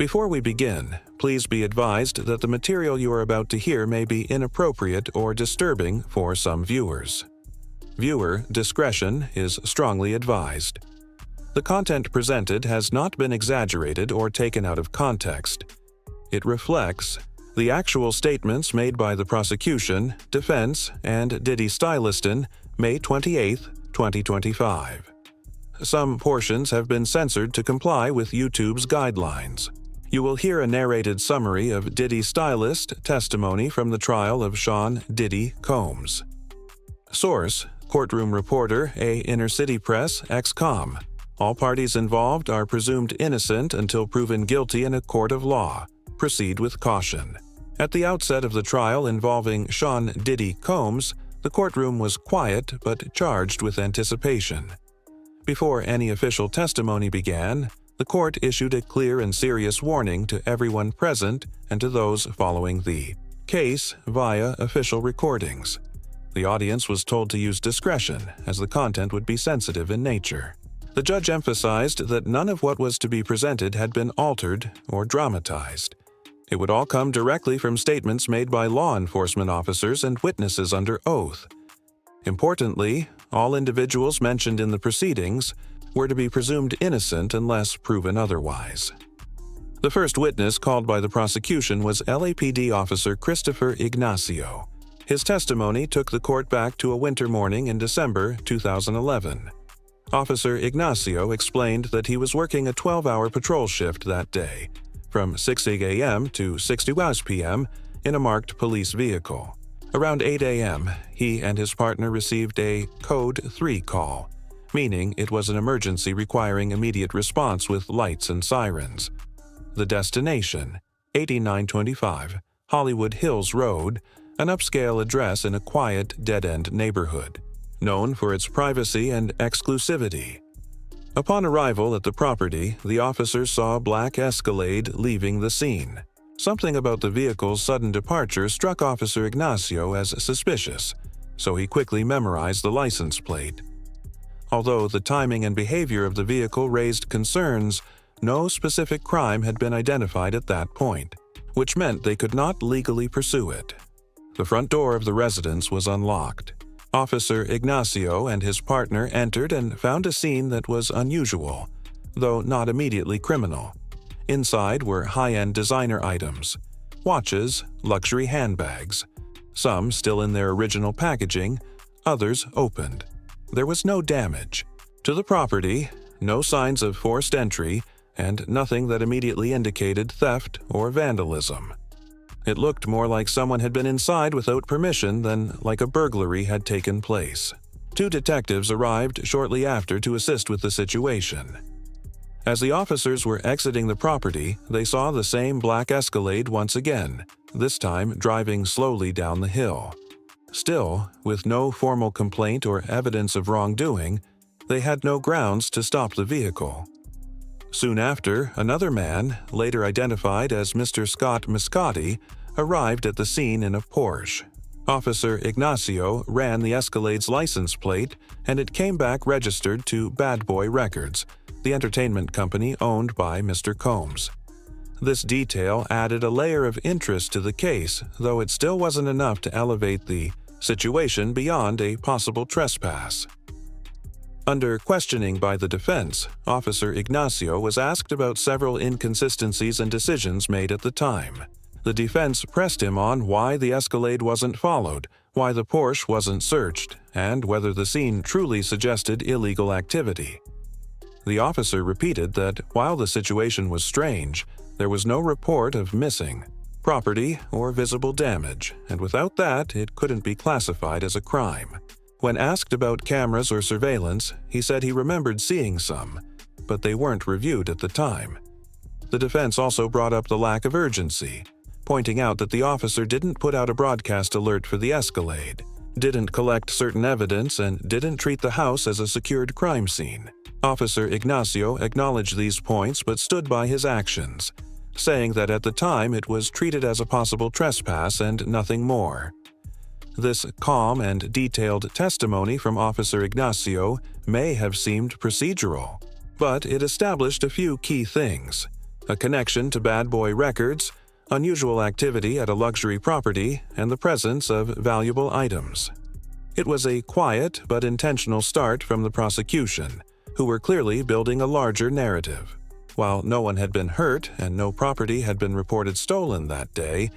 Before we begin, please be advised that the material you are about to hear may be inappropriate or disturbing for some viewers. Viewer discretion is strongly advised. The content presented has not been exaggerated or taken out of context. It reflects the actual statements made by the prosecution, defense, and Diddy Stylist on May 28, 2025. Some portions have been censored to comply with YouTube's guidelines. You will hear a narrated summary of Diddy Stylist testimony from the trial of Sean Diddy Combs. Source: Courtroom Reporter, A Inner City Press, XCOM. All parties involved are presumed innocent until proven guilty in a court of law. Proceed with caution. At the outset of the trial involving Sean Diddy Combs, the courtroom was quiet but charged with anticipation. Before any official testimony began, the court issued a clear and serious warning to everyone present and to those following the case via official recordings. The audience was told to use discretion, as the content would be sensitive in nature. The judge emphasized that none of what was to be presented had been altered or dramatized. It would all come directly from statements made by law enforcement officers and witnesses under oath. Importantly, all individuals mentioned in the proceedings were to be presumed innocent unless proven otherwise. The first witness called by the prosecution was LAPD officer Christopher Ignacio. His testimony took the court back to a winter morning in December 2011. Officer Ignacio explained that he was working a 12-hour patrol shift that day, from 6 a.m. to 6:00 p.m. in a marked police vehicle. Around 8 a.m., he and his partner received a Code 3 call, meaning it was an emergency requiring immediate response with lights and sirens. The destination: 8925 Hollywood Hills Road, an upscale address in a quiet, dead-end neighborhood, known for its privacy and exclusivity. Upon arrival at the property, the officers saw a black Escalade leaving the scene. Something about the vehicle's sudden departure struck Officer Ignacio as suspicious, so he quickly memorized the license plate. Although the timing and behavior of the vehicle raised concerns, no specific crime had been identified at that point, which meant they could not legally pursue it. The front door of the residence was unlocked. Officer Ignacio and his partner entered and found a scene that was unusual, though not immediately criminal. Inside were high-end designer items, watches, luxury handbags, some still in their original packaging, others opened. There was no damage to the property, no signs of forced entry, and nothing that immediately indicated theft or vandalism. It looked more like someone had been inside without permission than like a burglary had taken place. Two detectives arrived shortly after to assist with the situation. As the officers were exiting the property, they saw the same black Escalade once again, this time driving slowly down the hill. Still, with no formal complaint or evidence of wrongdoing, they had no grounds to stop the vehicle. Soon after, another man, later identified as Mr. Scott Muscati, arrived at the scene in a Porsche. Officer Ignacio ran the Escalade's license plate, and it came back registered to Bad Boy Records, the entertainment company owned by Mr. Combs. This detail added a layer of interest to the case, though it still wasn't enough to elevate the situation beyond a possible trespass. Under questioning by the defense, Officer Ignacio was asked about several inconsistencies and decisions made at the time. The defense pressed him on why the Escalade wasn't followed, why the Porsche wasn't searched, and whether the scene truly suggested illegal activity. The officer repeated that while the situation was strange, there was no report of missing property or visible damage, and without that, it couldn't be classified as a crime. When asked about cameras or surveillance, he said he remembered seeing some, but they weren't reviewed at the time. The defense also brought up the lack of urgency, pointing out that the officer didn't put out a broadcast alert for the Escalade, didn't collect certain evidence, and didn't treat the house as a secured crime scene. Officer Ignacio acknowledged these points but stood by his actions, saying that at the time it was treated as a possible trespass and nothing more. This calm and detailed testimony from Officer Ignacio may have seemed procedural, but it established a few key things. a connection to bad boy records, unusual activity at a luxury property, and the presence of valuable items. It was a quiet but intentional start from the prosecution, who were clearly building a larger narrative. While no one had been hurt and no property had been reported stolen that day,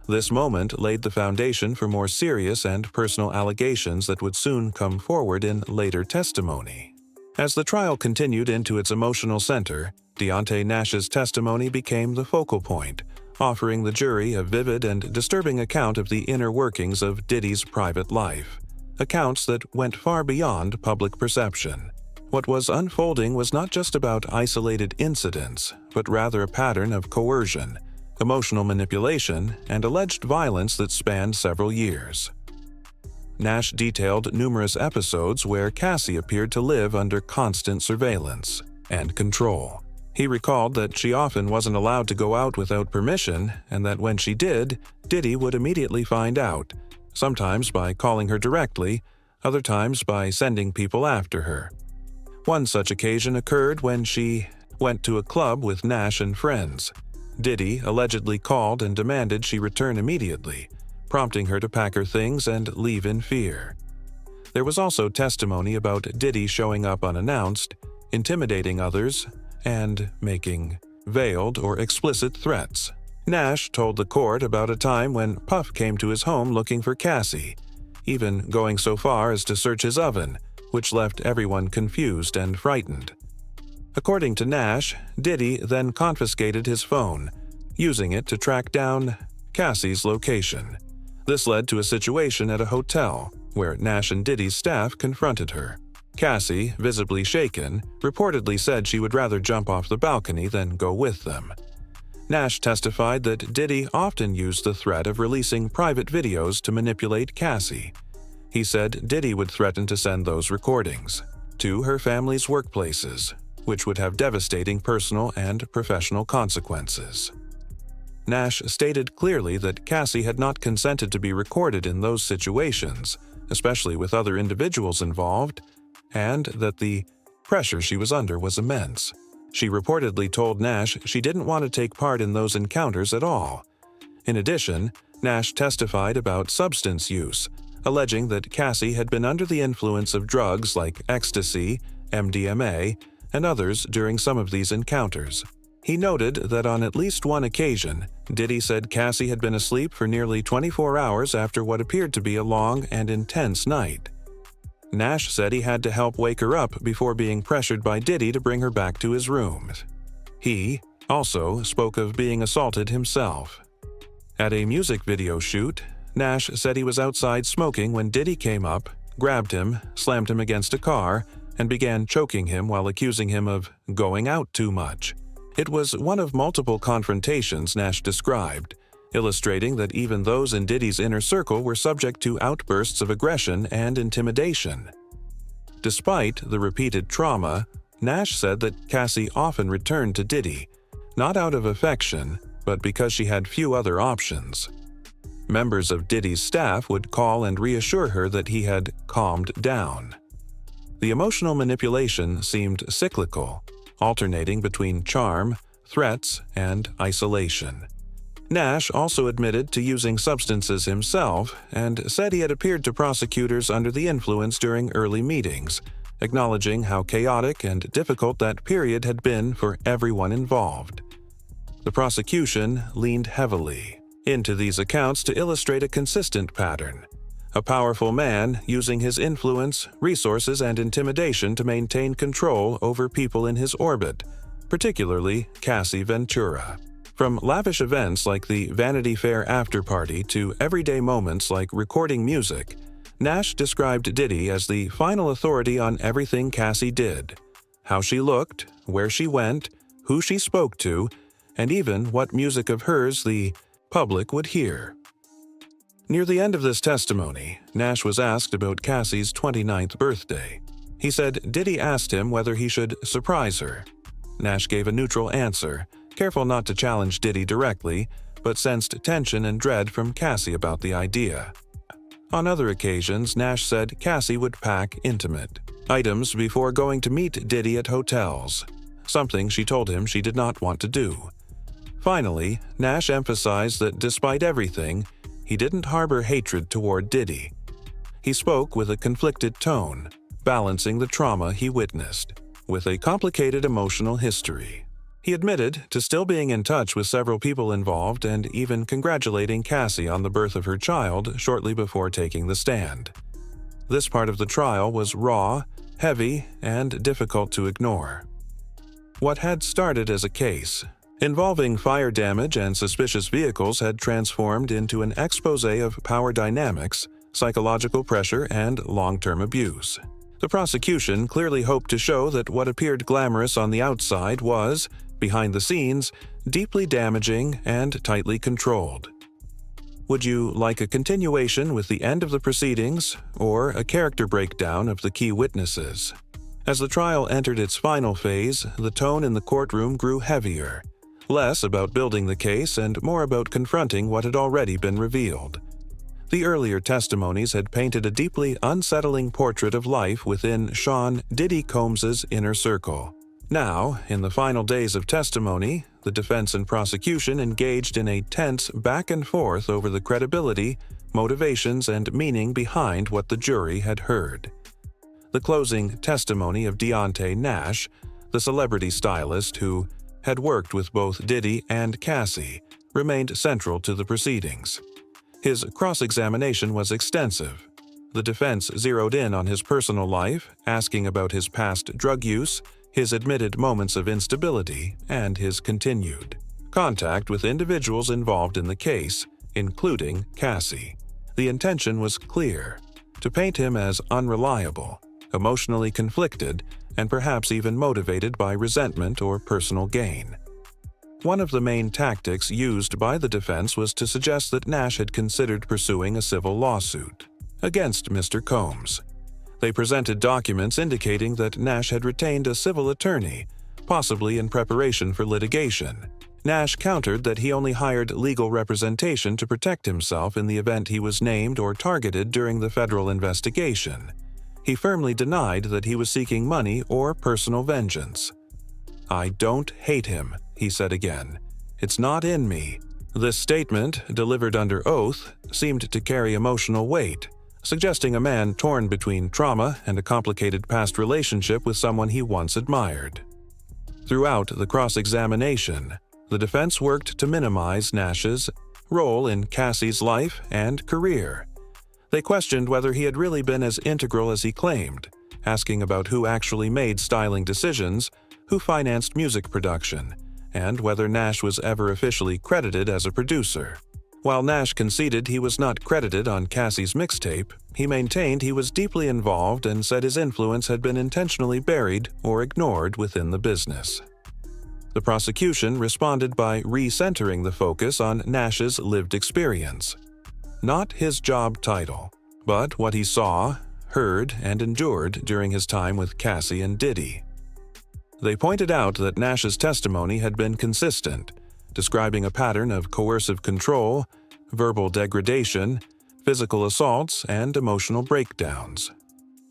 this moment laid the foundation for more serious and personal allegations that would soon come forward in later testimony. As the trial continued into its emotional center, Deontay Nash's testimony became the focal point, offering the jury a vivid and disturbing account of the inner workings of Diddy's private life, accounts that went far beyond public perception. What was unfolding was not just about isolated incidents, but rather a pattern of coercion, emotional manipulation, and alleged violence that spanned several years. Nash detailed numerous episodes where Cassie appeared to live under constant surveillance and control. He recalled that she often wasn't allowed to go out without permission, and that when she did, Diddy would immediately find out, sometimes by calling her directly, other times by sending people after her. One such occasion occurred when she went to a club with Nash and friends. Diddy allegedly called and demanded she return immediately, prompting her to pack her things and leave in fear. There was also testimony about Diddy showing up unannounced, intimidating others, and making veiled or explicit threats. Nash told the court about a time when Puff came to his home looking for Cassie, even going so far as to search his oven, which left everyone confused and frightened. According to Nash, Diddy then confiscated his phone, using it to track down Cassie's location. This led to a situation at a hotel, where Nash and Diddy's staff confronted her. Cassie, visibly shaken, reportedly said she would rather jump off the balcony than go with them. Nash testified that Diddy often used the threat of releasing private videos to manipulate Cassie. He said Diddy would threaten to send those recordings to her family's workplaces, which would have devastating personal and professional consequences. Nash stated clearly that Cassie had not consented to be recorded in those situations, especially with other individuals involved, and that the pressure she was under was immense. She reportedly told Nash she didn't want to take part in those encounters at all. In addition, Nash testified about substance use, alleging that Cassie had been under the influence of drugs like ecstasy, MDMA, and others during some of these encounters. He noted that on at least one occasion, Diddy said Cassie had been asleep for nearly 24 hours after what appeared to be a long and intense night. Nash said he had to help wake her up before being pressured by Diddy to bring her back to his room. He also spoke of being assaulted himself. At a music video shoot, Nash said he was outside smoking when Diddy came up, grabbed him, slammed him against a car, and began choking him while accusing him of going out too much. It was one of multiple confrontations Nash described, illustrating that even those in Diddy's inner circle were subject to outbursts of aggression and intimidation. Despite the repeated trauma, Nash said that Cassie often returned to Diddy, not out of affection, but because she had few other options. Members of Diddy's staff would call and reassure her that he had calmed down. The emotional manipulation seemed cyclical, alternating between charm, threats, and isolation. Nash also admitted to using substances himself and said he had appeared to prosecutors under the influence during early meetings, acknowledging how chaotic and difficult that period had been for everyone involved. The prosecution leaned heavily into these accounts to illustrate a consistent pattern: a powerful man using his influence, resources, and intimidation to maintain control over people in his orbit, particularly Cassie Ventura. From lavish events like the Vanity Fair after-party to everyday moments like recording music, Nash described Diddy as the final authority on everything Cassie did: how she looked, where she went, who she spoke to, and even what music of hers the public would hear. Near the end of this testimony, Nash was asked about Cassie's 29th birthday. He said Diddy asked him whether he should surprise her. Nash gave a neutral answer, careful not to challenge Diddy directly, but sensed tension and dread from Cassie about the idea. On other occasions, Nash said Cassie would pack intimate items before going to meet Diddy at hotels, something she told him she did not want to do. Finally, Nash emphasized that despite everything, he didn't harbor hatred toward Diddy. He spoke with a conflicted tone, balancing the trauma he witnessed with a complicated emotional history. He admitted to still being in touch with several people involved and even congratulating Cassie on the birth of her child shortly before taking the stand. This part of the trial was raw, heavy, and difficult to ignore. What had started as a case involving fire damage and suspicious vehicles had transformed into an exposé of power dynamics, psychological pressure, and long-term abuse. The prosecution clearly hoped to show that what appeared glamorous on the outside was, behind the scenes, deeply damaging and tightly controlled. Would you like a continuation with the end of the proceedings, or a character breakdown of the key witnesses? As the trial entered its final phase, the tone in the courtroom grew heavier, less about building the case and more about confronting what had already been revealed. The earlier testimonies had painted a deeply unsettling portrait of life within Sean "Diddy" Combs's inner circle. Now, in the final days of testimony, the defense and prosecution engaged in a tense back and forth over the credibility, motivations, and meaning behind what the jury had heard. The closing testimony of Deontay Nash, the celebrity stylist who had worked with both Diddy and Cassie, remained central to the proceedings. His cross-examination was extensive. The defense zeroed in on his personal life, asking about his past drug use, his admitted moments of instability, and his continued contact with individuals involved in the case, including Cassie. The intention was clear: to paint him as unreliable, emotionally conflicted, and perhaps even motivated by resentment or personal gain. One of the main tactics used by the defense was to suggest that Nash had considered pursuing a civil lawsuit against Mr. Combs. They presented documents indicating that Nash had retained a civil attorney, possibly in preparation for litigation. Nash countered that he only hired legal representation to protect himself in the event he was named or targeted during the federal investigation. He firmly denied that he was seeking money or personal vengeance. "I don't hate him," he said again. "It's not in me." This statement, delivered under oath, seemed to carry emotional weight, suggesting a man torn between trauma and a complicated past relationship with someone he once admired. Throughout the cross-examination, the defense worked to minimize Nash's role in Cassie's life and career. They questioned whether he had really been as integral as he claimed, asking about who actually made styling decisions, who financed music production, and whether Nash was ever officially credited as a producer. While Nash conceded he was not credited on Cassie's mixtape, he maintained he was deeply involved and said his influence had been intentionally buried or ignored within the business. The prosecution responded by recentering the focus on Nash's lived experience. Not his job title, but what he saw, heard, and endured during his time with Cassie and Diddy. They pointed out that Nash's testimony had been consistent, describing a pattern of coercive control, verbal degradation, physical assaults, and emotional breakdowns,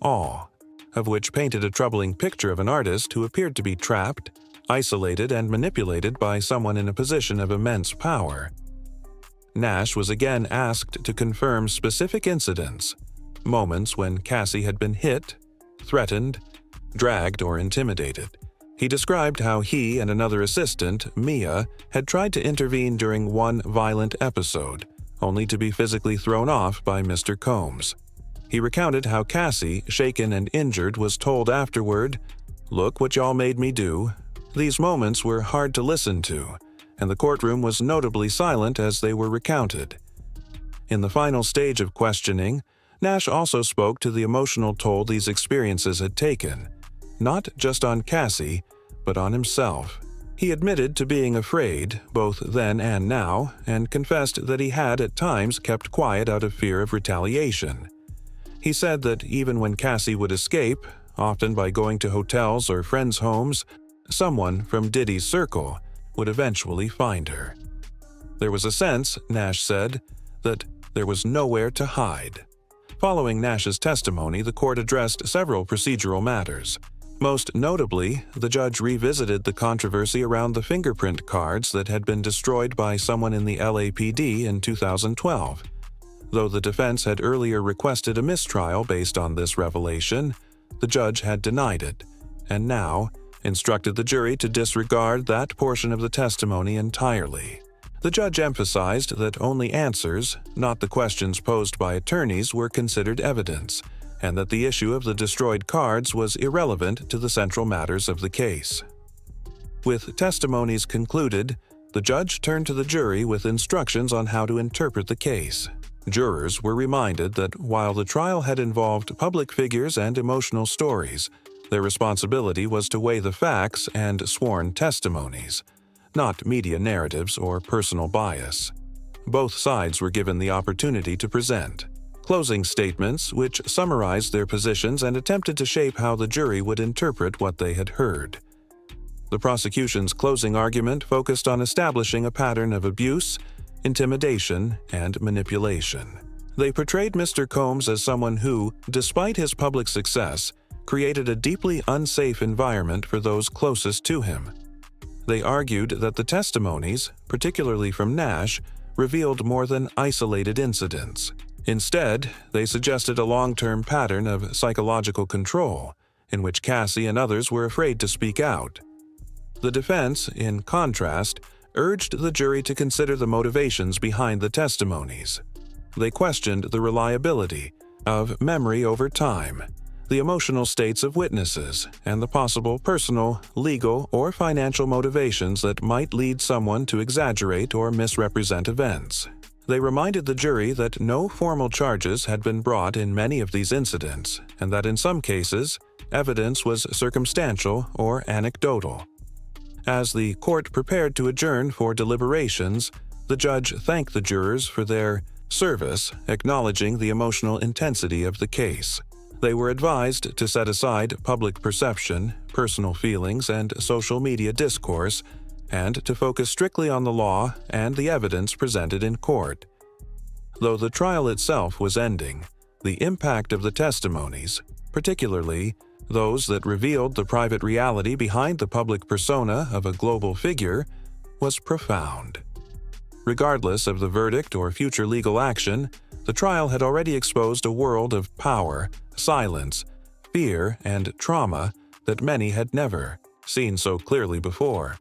all of which painted a troubling picture of an artist who appeared to be trapped, isolated, and manipulated by someone in a position of immense power. Nash was again asked to confirm specific incidents, moments when Cassie had been hit, threatened, dragged, or intimidated. He described how he and another assistant, Mia, had tried to intervene during one violent episode, only to be physically thrown off by Mr. Combs. He recounted how Cassie, shaken and injured, was told afterward, "Look what y'all made me do." These moments were hard to listen to, and the courtroom was notably silent as they were recounted. In the final stage of questioning, Nash also spoke to the emotional toll these experiences had taken, not just on Cassie, but on himself. He admitted to being afraid, both then and now, and confessed that he had at times kept quiet out of fear of retaliation. He said that even when Cassie would escape, often by going to hotels or friends' homes, someone from Diddy's circle would eventually find her. There was a sense, Nash said, that there was nowhere to hide. Following Nash's testimony, the court addressed several procedural matters. Most notably, the judge revisited the controversy around the fingerprint cards that had been destroyed by someone in the LAPD in 2012. Though the defense had earlier requested a mistrial based on this revelation, the judge had denied it, and now instructed the jury to disregard that portion of the testimony entirely. The judge emphasized that only answers, not the questions posed by attorneys, were considered evidence, and that the issue of the destroyed cards was irrelevant to the central matters of the case. With testimonies concluded, the judge turned to the jury with instructions on how to interpret the case. Jurors were reminded that while the trial had involved public figures and emotional stories, their responsibility was to weigh the facts and sworn testimonies, not media narratives or personal bias. Both sides were given the opportunity to present closing statements which summarized their positions and attempted to shape how the jury would interpret what they had heard. The prosecution's closing argument focused on establishing a pattern of abuse, intimidation, and manipulation. They portrayed Mr. Combs as someone who, despite his public success, created a deeply unsafe environment for those closest to him. They argued that the testimonies, particularly from Nash, revealed more than isolated incidents. Instead, they suggested a long-term pattern of psychological control, in which Cassie and others were afraid to speak out. The defense, in contrast, urged the jury to consider the motivations behind the testimonies. They questioned the reliability of memory over time, the emotional states of witnesses, and the possible personal, legal, or financial motivations that might lead someone to exaggerate or misrepresent events. They reminded the jury that no formal charges had been brought in many of these incidents, and that in some cases, evidence was circumstantial or anecdotal. As the court prepared to adjourn for deliberations, the judge thanked the jurors for their service, acknowledging the emotional intensity of the case. They were advised to set aside public perception, personal feelings, and social media discourse, and to focus strictly on the law and the evidence presented in court. Though the trial itself was ending, the impact of the testimonies, particularly those that revealed the private reality behind the public persona of a global figure, was profound. Regardless of the verdict or future legal action, the trial had already exposed a world of power, silence, fear, and trauma that many had never seen so clearly before.